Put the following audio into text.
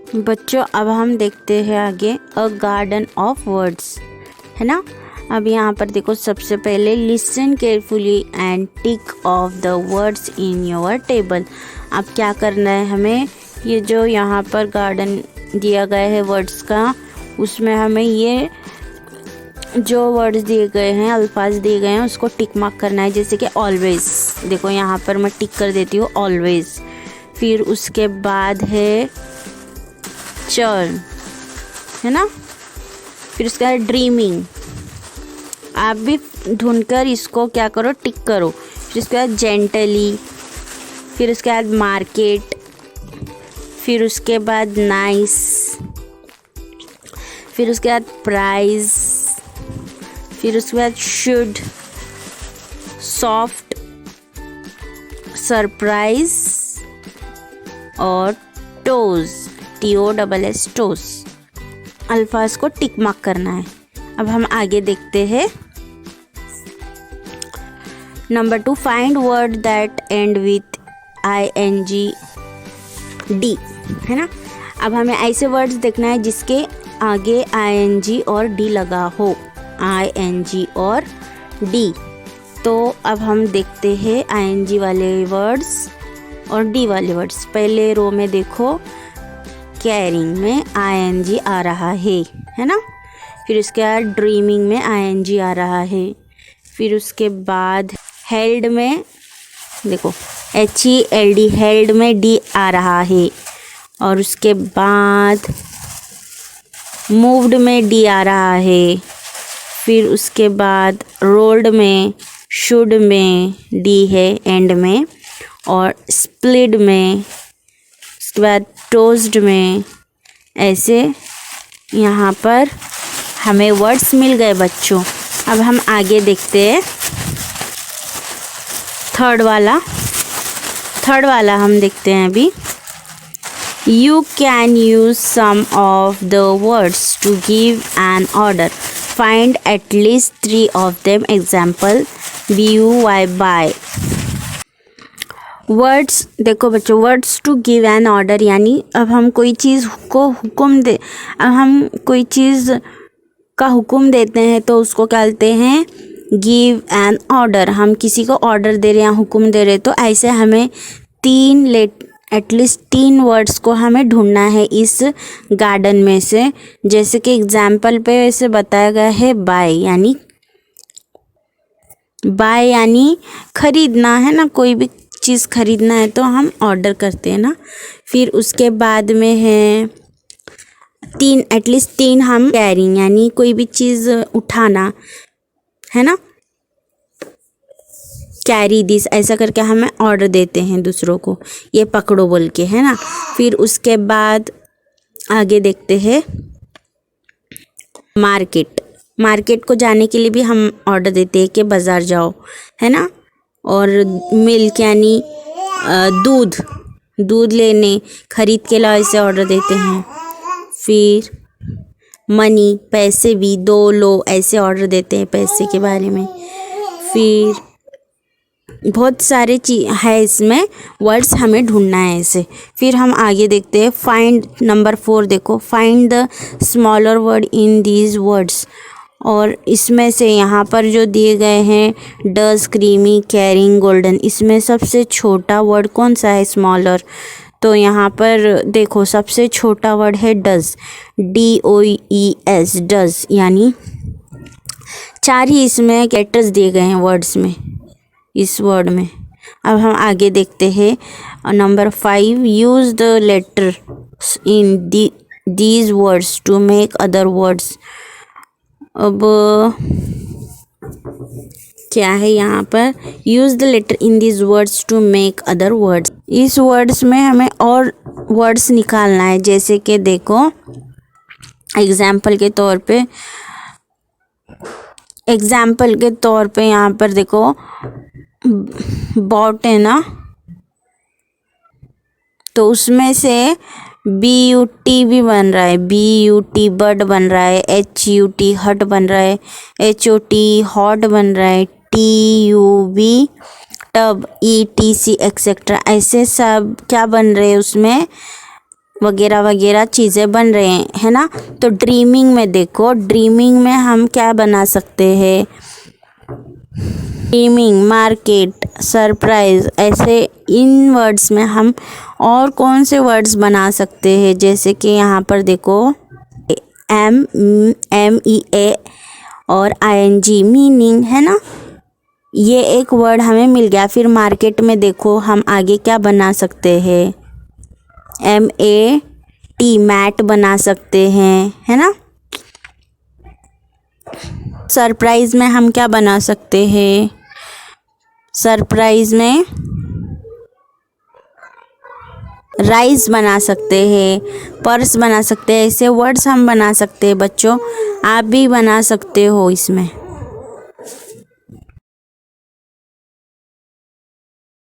बच्चों अब हम देखते हैं आगे अ गार्डन ऑफ वर्ड्स, है ना। अब यहाँ पर देखो, सबसे पहले listen carefully and tick of the words in your table. अब क्या करना है हमें, ये जो यहाँ पर गार्डन दिया गया है वर्ड्स का, उसमें हमें ये जो वर्ड्स दिए गए हैं, अल्फाज दिए गए हैं, उसको टिक मार्क करना है। जैसे कि ऑलवेज, देखो यहाँ पर मैं टिक कर देती हूँ ऑलवेज। फिर उसके बाद है चर्न, है ना। फिर उसके बाद ड्रीमिंग, आप भी ढूंढकर इसको क्या करो, टिक करो। फिर उसके बाद जेंटली, फिर उसके बाद मार्केट, फिर उसके बाद नाइस, फिर उसके बाद प्राइज, फिर उसके बाद शुड, सॉफ्ट, सरप्राइज और टोज, TOSS, टोज। अल्फाज को टिक मार्क करना है। अब हम आगे देखते हैं। Number 2, find word that and with ING D, है ना। अब हमें ऐसे वर्ड्स देखना है जिसके आगे ING और D लगा हो, ING और D। तो अब हम देखते हैं ING वाले वर्ड्स और D वाले वर्ड्स। पहले रो में देखो, कैरिंग में ING आ रहा है ना। फिर उसके बाद ड्रीमिंग में ING आ रहा है। फिर उसके बाद हेल्ड में देखो HELD, हेल्ड में D आ रहा है। और उसके बाद मूव्ड में D आ रहा है। फिर उसके बाद रोल्ड में, शुड में D है एंड में, और स्प्लिट में, उसके बाद टोस्ड में। ऐसे यहाँ पर हमें वर्ड्स मिल गए बच्चों। अब हम आगे देखते हैं। थर्ड वाला हम देखते हैं अभी। You can use some of the words to give an order. Find at least 3 of them. Example, buy, buy. Words देखो बच्चों, words to give an order, यानी अब हम कोई चीज़ को हुक्म दे, अब हम कोई चीज़ का हुक्म देते हैं तो उसको क्या कहते हैं, गिव एन ऑर्डर। हम किसी को ऑर्डर दे रहे हैं, हुक्म दे रहे हैं। तो ऐसे हमें एटलीस्ट 3 वर्ड्स को हमें ढूंढना है इस गार्डन में से। जैसे कि एग्जाम्पल पे ऐसे बताया गया है, बाय यानी खरीदना, है ना। कोई भी चीज़ खरीदना है तो हम ऑर्डर करते हैं ना। फिर उसके बाद में है एटलीस्ट 3 हम कैरिंग, यानी कोई भी चीज़ उठाना, है ना। कैरी दिस, ऐसा करके हमें ऑर्डर देते हैं दूसरों को, ये पकड़ो बोल के, है ना। फिर उसके बाद आगे देखते हैं मार्केट को जाने के लिए भी हम ऑर्डर देते हैं कि बाज़ार जाओ, है ना। और मिल्क यानी दूध लेने, खरीद के लाओ, ऐसे ऑर्डर देते हैं। फिर मनी, पैसे भी दो लो, ऐसे ऑर्डर देते हैं पैसे के बारे में। फिर बहुत सारे चीज़ है इसमें, वर्ड्स हमें ढूंढना है ऐसे। फिर हम आगे देखते हैं। फाइंड नंबर 4 देखो, find the smaller word in these words. और इसमें से यहाँ पर जो दिए गए हैं, डज, क्रीमी, कैरिंग, गोल्डन, इसमें सबसे छोटा वर्ड कौन सा है, स्मॉलर। तो यहाँ पर देखो, सबसे छोटा वर्ड है डज, DOES, डज, यानी 4 ही इसमें कैरेक्टर्स दिए गए हैं वर्ड्स में, इस वर्ड में। अब हम आगे देखते हैं। Number 5, use the letter in these words to make other words. अब क्या है यहाँ पर, use the letter in these words to make other words. इस वर्ड्स में हमें और वर्ड्स निकालना है। जैसे कि देखो, एग्जाम्पल के तौर पे यहाँ पर देखो, बॉट है ना, तो उसमें से BUT भी बन रहा है, BUT बर्ड बन रहा है, HUT हट बन रहा है, HOT हॉट बन रहा है, TUB टब, ETC एक्सेट्रा, ऐसे सब क्या बन रहे हैं उसमें, वगैरह वगैरह चीज़ें बन रहे हैं, है ना। तो ड्रीमिंग में देखो, ड्रीमिंग में हम क्या बना सकते हैं, ड्रीमिंग, मार्केट, सरप्राइज, ऐसे इन वर्ड्स में हम और कौन से वर्ड्स बना सकते हैं। जैसे कि यहाँ पर देखो MEA और ING, मीनिंग, है ना। ये एक वर्ड हमें मिल गया। फिर मार्केट में देखो हम आगे क्या बना सकते हैं, MAT, मैट बना सकते हैं, है ना। सरप्राइज में हम क्या बना सकते हैं, सरप्राइज में राइस बना सकते हैं, पर्स बना सकते हैं। ऐसे वर्ड्स हम बना सकते हैं बच्चों, आप भी बना सकते हो इसमें।